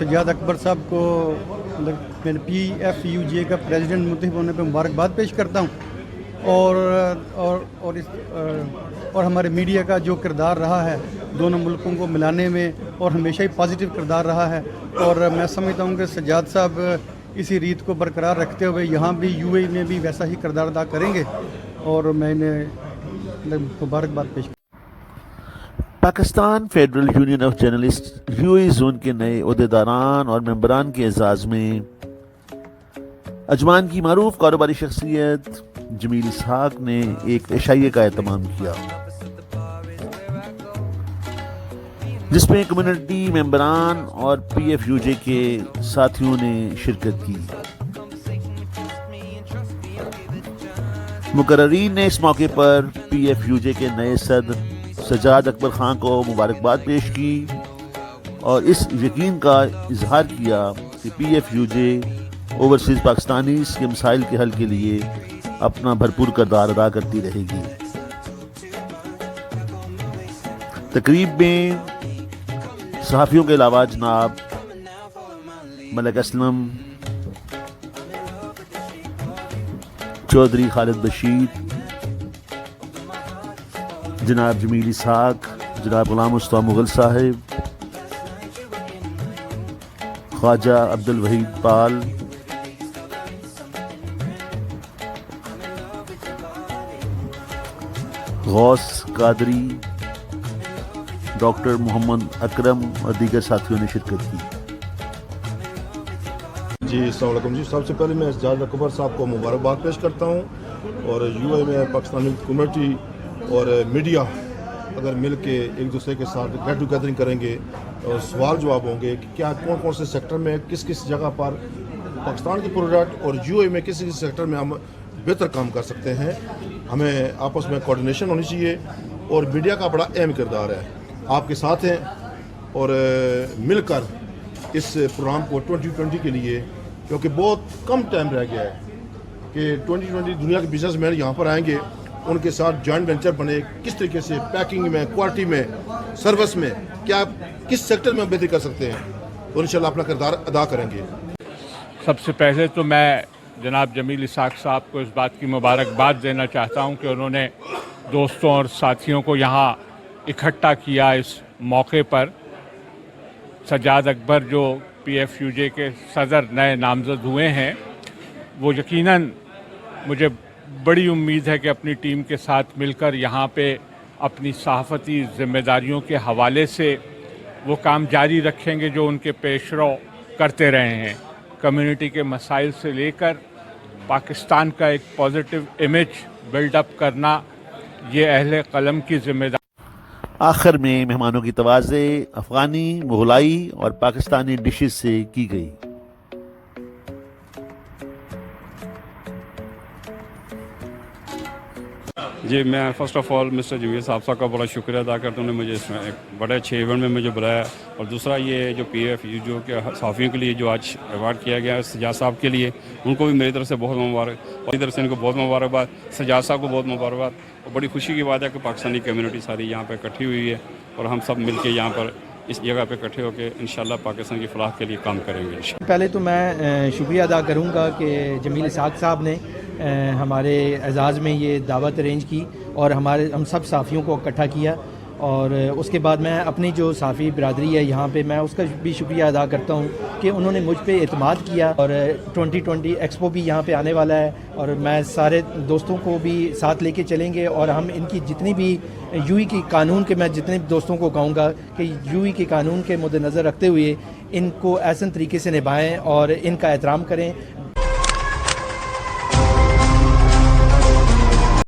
सज्जाद अकबर साहब को मैं PFUJ का प्रेसिडेंट मुंतखब होने पर मुबारकबाद पेश करता हूँ और हमारे मीडिया का जो किरदार रहा है दोनों मुल्कों को मिलाने में और हमेशा ही पॉजिटिव किरदार रहा है और मैं समझता हूँ कि सज्जाद साहब इसी रीत को बरकरार रखते हुए यहाँ भी UAE में भी वैसा ही किरदार अदा करेंगे और मैं इन्हें मुबारकबाद पेश Pakistan federal union of journalist UAE zone के नए अहदेदारान और मेंबरान के एजाज़ में अजमान की मारूफ कारोबारी शख्सियत जमील इसहाक ने एक एशाइये का एहतमाम किया जिसमें कम्युनिटी मेंबरान और PFUJ के साथियों ने शिरकत की। मुकर्रीन ने इस मौके पर PFUJ के नए सदर सज्जाद अकबर खान को मुबारकबाद पेश की और इस यकीन का इजहार किया कि PFUJ ओवरसीज़ पाकिस्तानीज़ के मसाइल के हल के लिए अपना भरपूर किरदार अदा करती रहेगी। तकरीब में सहाफ़ियों के अलावा जनाब मलिक असलम, चौधरी खालिद बशीर, जनाब जमील इसहाक, जनाब गुलाम मुस्तफा मुगल साहिब, ख्वाजा अब्दुल वहीद पाल, गौस कादरी, डॉक्टर मोहम्मद अकरम और दीगर साथियों ने शिरकत की। जी अस्सलाम वालेकुम जी। सबसे पहले मैं सज्जाद अकबर साहब को मुबारकबाद पेश करता हूँ और UAE में पाकिस्तानी कम्युनिटी और मीडिया अगर मिल के एक दूसरे के साथ गेट टुगेदरिंग करेंगे और सवाल जवाब होंगे कि क्या कौन कौन से सेक्टर में किस किस जगह पर पाकिस्तान के प्रोडक्ट और UAE में किस किस सेक्टर में हम बेहतर काम कर सकते हैं, हमें आपस में कोऑर्डिनेशन होनी चाहिए और मीडिया का बड़ा अहम किरदार है। आपके साथ हैं और मिलकर इस प्रोग्राम को 2020 के लिए, क्योंकि बहुत कम टाइम रह गया है कि 2020 दुनिया के बिजनेसमैन यहाँ पर आएंगे, उनके साथ जॉइंट वेंचर बने, किस तरीके से पैकिंग में, क्वालिटी में, सर्विस में क्या किस सेक्टर में हम बेहतरी कर सकते हैं तो इंशाल्लाह अपना किरदार अदा करेंगे। सबसे पहले तो मैं जनाब जमील इसहाक साहब को इस बात की मुबारकबाद देना चाहता हूं कि उन्होंने दोस्तों और साथियों को यहाँ इकट्ठा किया इस मौके पर। सज्जाद अकबर जो PFUJ के सदर नए नामज़द हुए हैं, वो यकीनन मुझे बड़ी उम्मीद है कि अपनी टीम के साथ मिलकर यहाँ पे अपनी सहाफ़ती ज़िम्मेदारियों के हवाले से वो काम जारी रखेंगे जो उनके पेशरो करते रहे हैं। कम्युनिटी के मसाइल से लेकर पाकिस्तान का एक पॉजिटिव इमेज बिल्डअप करना, ये अहले कलम की ज़िम्मेदारी। आखिर में मेहमानों की तवाज़े अफ़गानी, मुगलाई और पाकिस्तानी डिशेस से की गई। जी, मैं first of all mister Jamil साहब का बड़ा शुक्रिया अदा करता हूँ, उन्होंने मुझे इसमें एक बड़े अच्छे इवेंट में मुझे बुलाया। और दूसरा ये जो PFUJ के सहाफ़ियों के लिए जो आज अवार्ड किया गया है सज्जाद साहब के लिए, उनको भी मेरी तरफ से बहुत मुबारक, और इधर से इनको बहुत मुबारकबाद, सज्जाद साहब को बहुत मुबारकबाद। और बड़ी खुशी की बात है कि पाकिस्तानी कम्युनिटी सारी यहाँ पर इकट्ठी हुई है और हम सब मिल के यहाँ पर इस जगह पे इकट्ठे होकर इंशाल्लाह पाकिस्तान की फलाह के लिए काम करेंगे। पहले तो मैं शुक्रिया अदा करूँगा कि जमील इसहाक साहब ने हमारे एजाज़ में ये दावत अरेंज की और हम सब साफ़ियों को इकट्ठा किया। और उसके बाद मैं अपनी जो साफ़ी बिरादरी है यहाँ पे, मैं उसका भी शुक्रिया अदा करता हूँ कि उन्होंने मुझ पे एतमाद किया। और 2020 एक्सपो भी यहाँ पे आने वाला है और मैं सारे दोस्तों को भी साथ लेके चलेंगे और हम इनकी जितनी भी UAE की कानून के, मैं जितने दोस्तों को कहूँगा कि UAE के कानून के मद्देनज़र रखते हुए इनको ऐसा तरीके से निभाएं और इनका एहतराम करें।